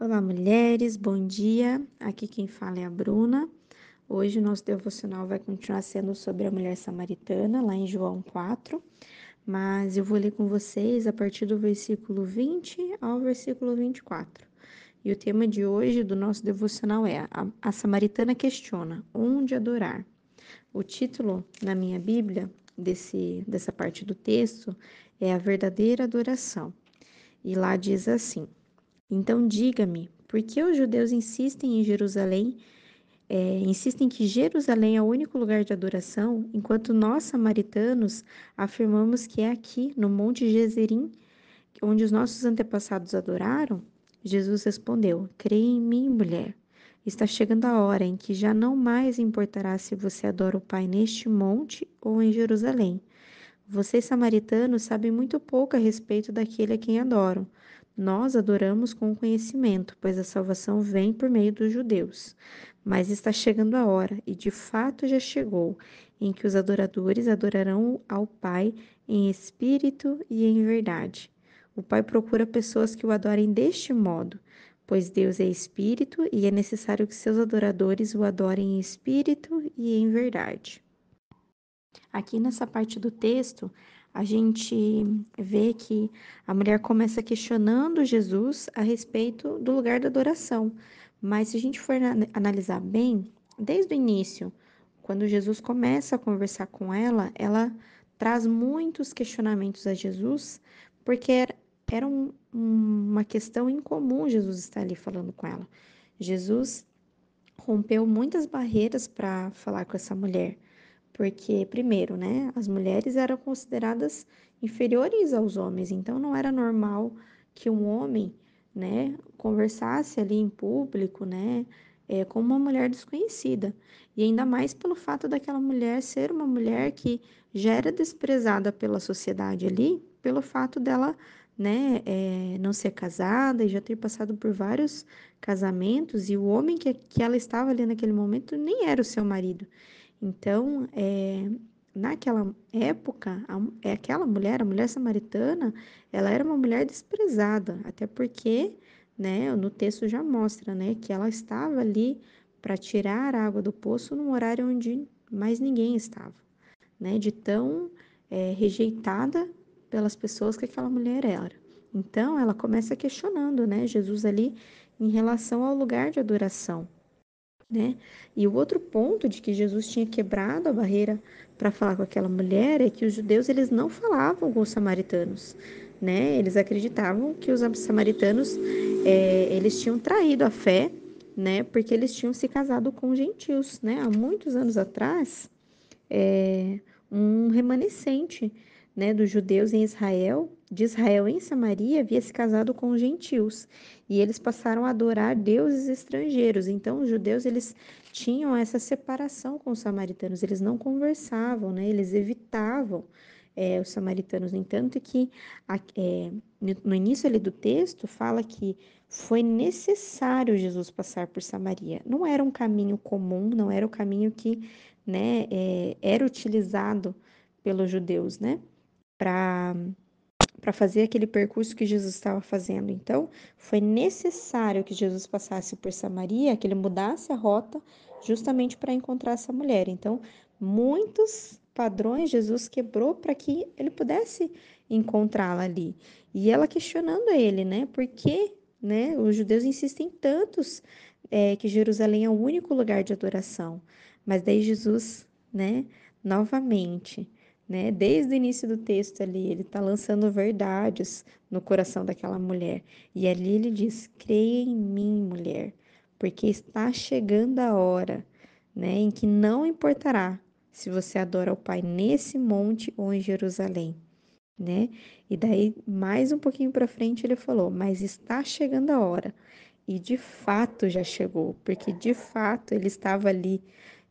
Olá, mulheres, bom dia. Aqui quem fala é a Bruna. Hoje o nosso devocional vai continuar sendo sobre a mulher samaritana, lá em João 4, mas eu vou ler com vocês a partir do versículo 20 ao versículo 24. E o tema de hoje do nosso devocional é a Samaritana questiona onde adorar. O título na minha Bíblia dessa parte do texto é a verdadeira adoração. E lá diz assim: então diga-me, por que os judeus insistem que Jerusalém é o único lugar de adoração, enquanto nós, samaritanos, afirmamos que é aqui, no Monte Gezerim, onde os nossos antepassados adoraram? Jesus respondeu: creia em mim, mulher. Está chegando a hora em que já não mais importará se você adora o Pai neste monte ou em Jerusalém. Vocês, samaritanos, sabem muito pouco a respeito daquele a quem adoram. Nós adoramos com conhecimento, pois a salvação vem por meio dos judeus. Mas está chegando a hora, e de fato já chegou, em que os adoradores adorarão ao Pai em espírito e em verdade. O Pai procura pessoas que o adorem deste modo, pois Deus é espírito e é necessário que seus adoradores o adorem em espírito e em verdade. Aqui nessa parte do texto, a gente vê que a mulher começa questionando Jesus a respeito do lugar da adoração. Mas se a gente for analisar bem, desde o início, quando Jesus começa a conversar com ela traz muitos questionamentos a Jesus, porque era uma questão incomum Jesus estar ali falando com ela. Jesus rompeu muitas barreiras para falar com essa mulher. Porque, primeiro, né, as mulheres eram consideradas inferiores aos homens, então não era normal que um homem, né, conversasse ali em público, né, com uma mulher desconhecida. E ainda mais pelo fato daquela mulher ser uma mulher que já era desprezada pela sociedade ali, pelo fato dela, né, não ser casada e já ter passado por vários casamentos, e o homem que ela estava ali naquele momento nem era o seu marido. Então, naquela época, aquela mulher, a mulher samaritana, ela era uma mulher desprezada, até porque, né, no texto já mostra, né, que ela estava ali para tirar a água do poço num horário onde mais ninguém estava, né, de tão rejeitada pelas pessoas que aquela mulher era. Então, ela começa questionando, né, Jesus ali em relação ao lugar de adoração, né? E o outro ponto de que Jesus tinha quebrado a barreira para falar com aquela mulher é que os judeus eles não falavam com os samaritanos, né? Eles acreditavam que os samaritanos eles tinham traído a fé, né? Porque eles tinham se casado com gentios, né? Há muitos anos atrás, um remanescente, né, dos judeus em Israel, de Israel em Samaria, havia se casado com os gentios, e eles passaram a adorar deuses estrangeiros. Então, os judeus eles tinham essa separação com os samaritanos, eles não conversavam, né, eles evitavam os samaritanos. No entanto, que no início ali do texto fala que foi necessário Jesus passar por Samaria. Não era um caminho comum, não era o caminho que, né, era utilizado pelos judeus, né, para fazer aquele percurso que Jesus estava fazendo. Então, foi necessário que Jesus passasse por Samaria, que ele mudasse a rota, justamente para encontrar essa mulher. Então, muitos padrões Jesus quebrou para que ele pudesse encontrá-la ali. E ela questionando ele, né, por que, né, os judeus insistem tantos que Jerusalém é o único lugar de adoração. Mas daí Jesus, né, novamente, né, desde o início do texto ali, ele está lançando verdades no coração daquela mulher. E ali ele diz: creia em mim, mulher, porque está chegando a hora, né, em que não importará se você adora o Pai nesse monte ou em Jerusalém, né? E daí, mais um pouquinho para frente, ele falou: mas está chegando a hora. E de fato já chegou, porque de fato ele estava ali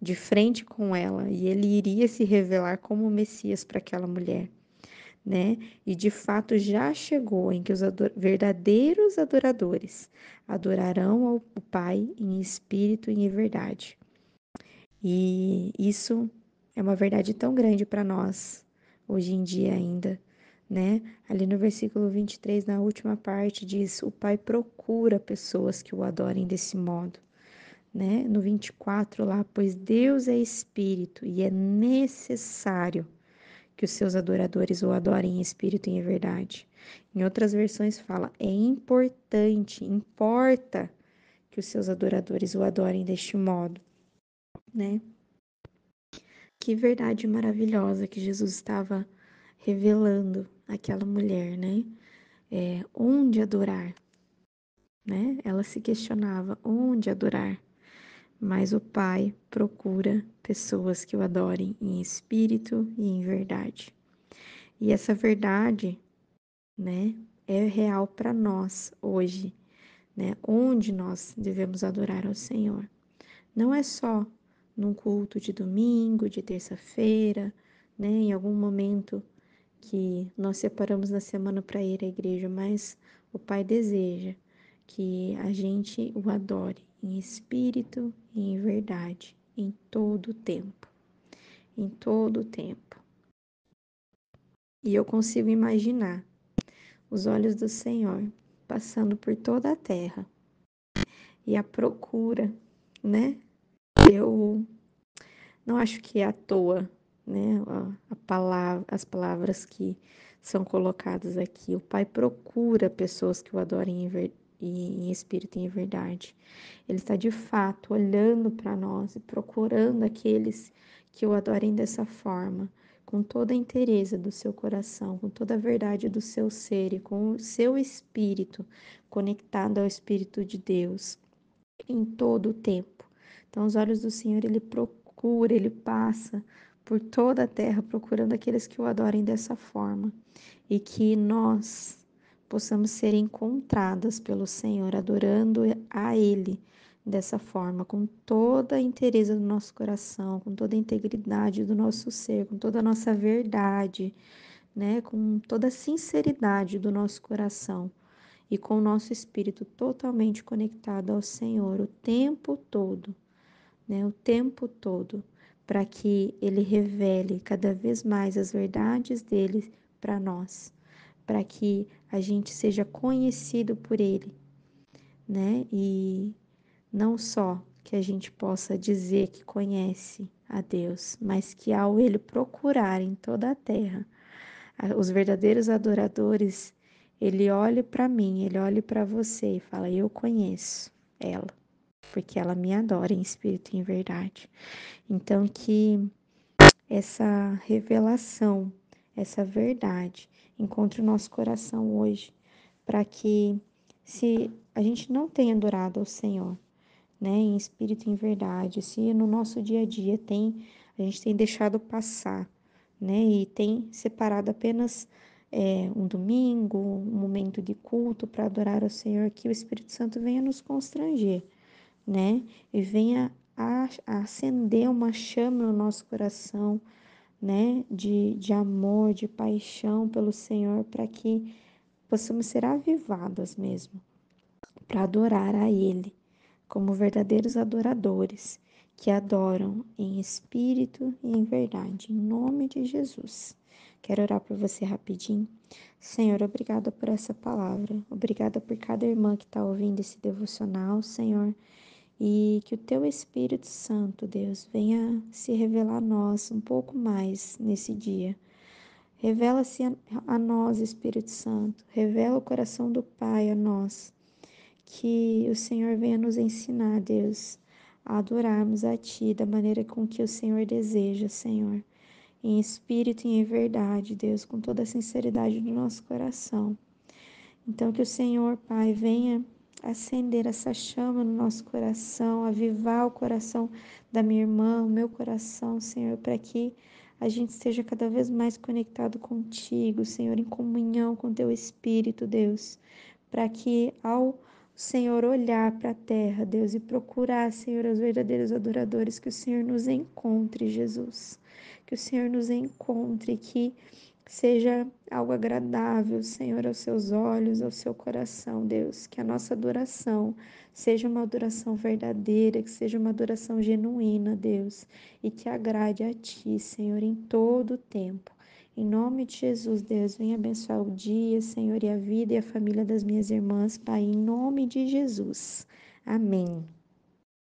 de frente com ela e ele iria se revelar como o Messias para aquela mulher, né? E de fato já chegou em que os verdadeiros adoradores adorarão ao Pai em espírito e em verdade. E isso é uma verdade tão grande para nós hoje em dia ainda, né? Ali no versículo 23, na última parte, diz: o Pai procura pessoas que o adorem desse modo, né? No 24 lá, pois Deus é espírito e é necessário que os seus adoradores o adorem em espírito e em verdade. Em outras versões fala: é importante, importa que os seus adoradores o adorem deste modo, né? Que verdade maravilhosa que Jesus estava revelando àquela mulher, né? Onde adorar, né? Ela se questionava onde adorar, mas o Pai procura pessoas que o adorem em espírito e em verdade. E essa verdade, né, é real para nós hoje, né? Onde nós devemos adorar ao Senhor. Não é só num culto de domingo, de terça-feira, né, em algum momento que nós separamos na semana para ir à igreja, mas o Pai deseja que a gente o adore em espírito e em verdade, em todo o tempo, em todo o tempo. E eu consigo imaginar os olhos do Senhor passando por toda a terra e a procura, né? Eu não acho que é à toa, né? As palavras que são colocadas aqui. O Pai procura pessoas que o adorem em espírito e em verdade. Ele está de fato olhando para nós e procurando aqueles que o adorem dessa forma, com toda a inteireza do seu coração, com toda a verdade do seu ser e com o seu espírito conectado ao Espírito de Deus em todo o tempo. Então, os olhos do Senhor, ele procura, ele passa por toda a terra procurando aqueles que o adorem dessa forma e que nós possamos ser encontradas pelo Senhor, adorando a Ele dessa forma, com toda a inteireza do nosso coração, com toda a integridade do nosso ser, com toda a nossa verdade, né, com toda a sinceridade do nosso coração e com o nosso espírito totalmente conectado ao Senhor o tempo todo, né? O tempo todo, para que Ele revele cada vez mais as verdades dele para nós, para que a gente seja conhecido por Ele, né? E não só que a gente possa dizer que conhece a Deus, mas que ao Ele procurar em toda a terra os verdadeiros adoradores, ele olha para mim, ele olha para você e fala: eu conheço ela, porque ela me adora em espírito e em verdade. Então, que essa revelação, essa verdade encontre o nosso coração hoje, para que, se a gente não tem adorado ao Senhor, né, em espírito e em verdade, se no nosso dia a dia a gente tem deixado passar, né, e tem separado apenas um domingo, um momento de culto para adorar ao Senhor, que o Espírito Santo venha nos constranger, né, e venha a acender uma chama no nosso coração, né, de amor, de paixão pelo Senhor, para que possamos ser avivadas mesmo, para adorar a Ele como verdadeiros adoradores que adoram em espírito e em verdade, em nome de Jesus. Quero orar por você rapidinho. Senhor, obrigada por essa palavra, obrigada por cada irmã que está ouvindo esse devocional, Senhor, e que o Teu Espírito Santo, Deus, venha se revelar a nós um pouco mais nesse dia. Revela-se a nós, Espírito Santo, revela o coração do Pai a nós, que o Senhor venha nos ensinar, Deus, a adorarmos a Ti da maneira com que o Senhor deseja, Senhor, em espírito e em verdade, Deus, com toda a sinceridade do nosso coração. Então, que o Senhor, Pai, venha acender essa chama no nosso coração, avivar o coração da minha irmã, o meu coração, Senhor, para que a gente esteja cada vez mais conectado contigo, Senhor, em comunhão com teu Espírito, Deus, para que ao Senhor olhar para a terra, Deus, e procurar, Senhor, os verdadeiros adoradores, que o Senhor nos encontre, Jesus, que o Senhor nos encontre, que seja algo agradável, Senhor, aos seus olhos, ao seu coração, Deus. Que a nossa adoração seja uma adoração verdadeira, que seja uma adoração genuína, Deus, e que agrade a Ti, Senhor, em todo o tempo. Em nome de Jesus, Deus, venha abençoar o dia, Senhor, e a vida e a família das minhas irmãs, Pai, em nome de Jesus. Amém.